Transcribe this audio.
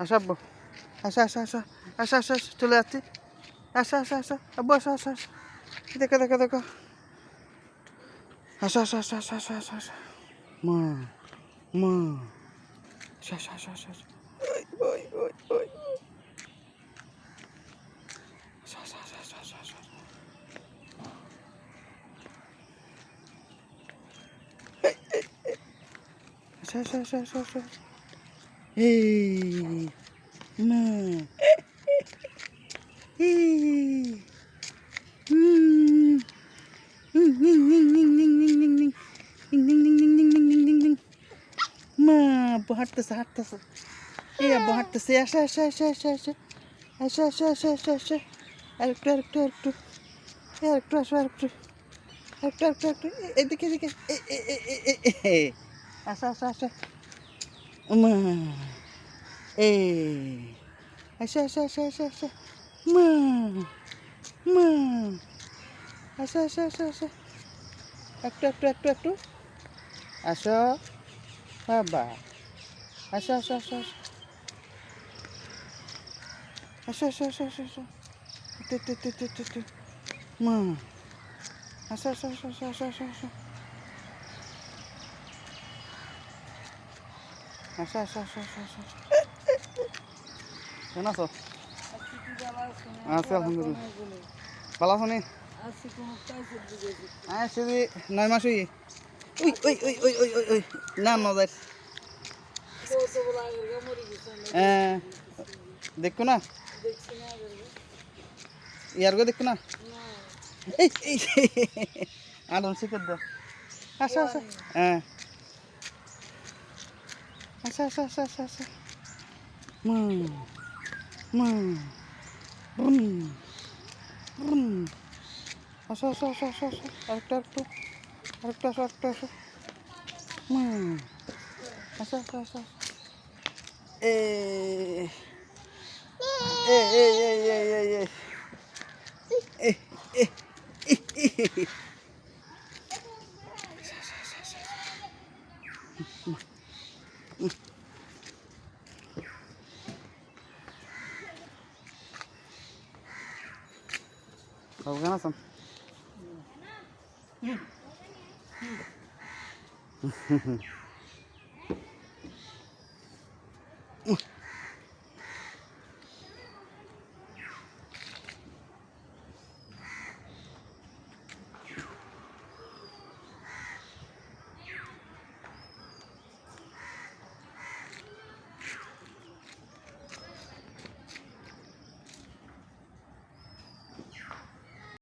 আসো আব্বু, আসো আসো আসো আসো আসো আসো, চলে যাচ্ছি। আসো আসো আসো আব্বু, আসো আসো আসো, দেখো দেখো দেখো, আসো আসো আসো আসো আসো আসো আসো, মা মা, আসো আসো আসো আসো আসো, ওই ওই ওই ওই, আসো আসো আসো আসো আসো আসো, আসো আসো আসো আসো আসো, এই মা, এই মা, আব্বু হাঁটতেছে হাঁটতেছে, এই আব্বু হাঁটতেছে, আসো আসো আসো আসো আসো আসো আসো আসো আসো আসো, আরেকটু আরেকটু আরেকটু আরেকটু, আসো আরেকটু আরেকটু আরেকটু আরেকটু, এদিকে এদিকে, আসো আসো আসো মা, এই আসো আসো আসো আসো আসো মা মা, আসো আসো আসো আসো, একটু একটু একটু একটু, আসো বাবা, আসো আসো আসো আসো আসো আসো আসো আসো আসো, একটু একটু একটু একটু একটু একটু, মা, আসো আসো আসো আসো আসো আসো আসো, আসো আসো আসো আসো আসো, কেমন আছো? আছি আলহামদুলিল্লাহ, ভালো আছো নি? আসছি 9 মাস হই। ওই ওই ওই ওই ওই ওই ওই, না নজার, হ্যাঁ দেখো না, ইয়ারগো দেখো না, এই এই আদম শিখে দাও, আসো আসো, হ্যাঁ আসো আসো আসো আসো আসো, মা মা, ব্রুম ব্রুম, আসো আসো আসো আসো আসো, আরেকটু আরেকটু আরেকটু, আসো আরেকটু আসো, মা, আসো আসো আসো, এ এ এ এ এ এ এ এ এ এ, বাবু কেমন আছেন?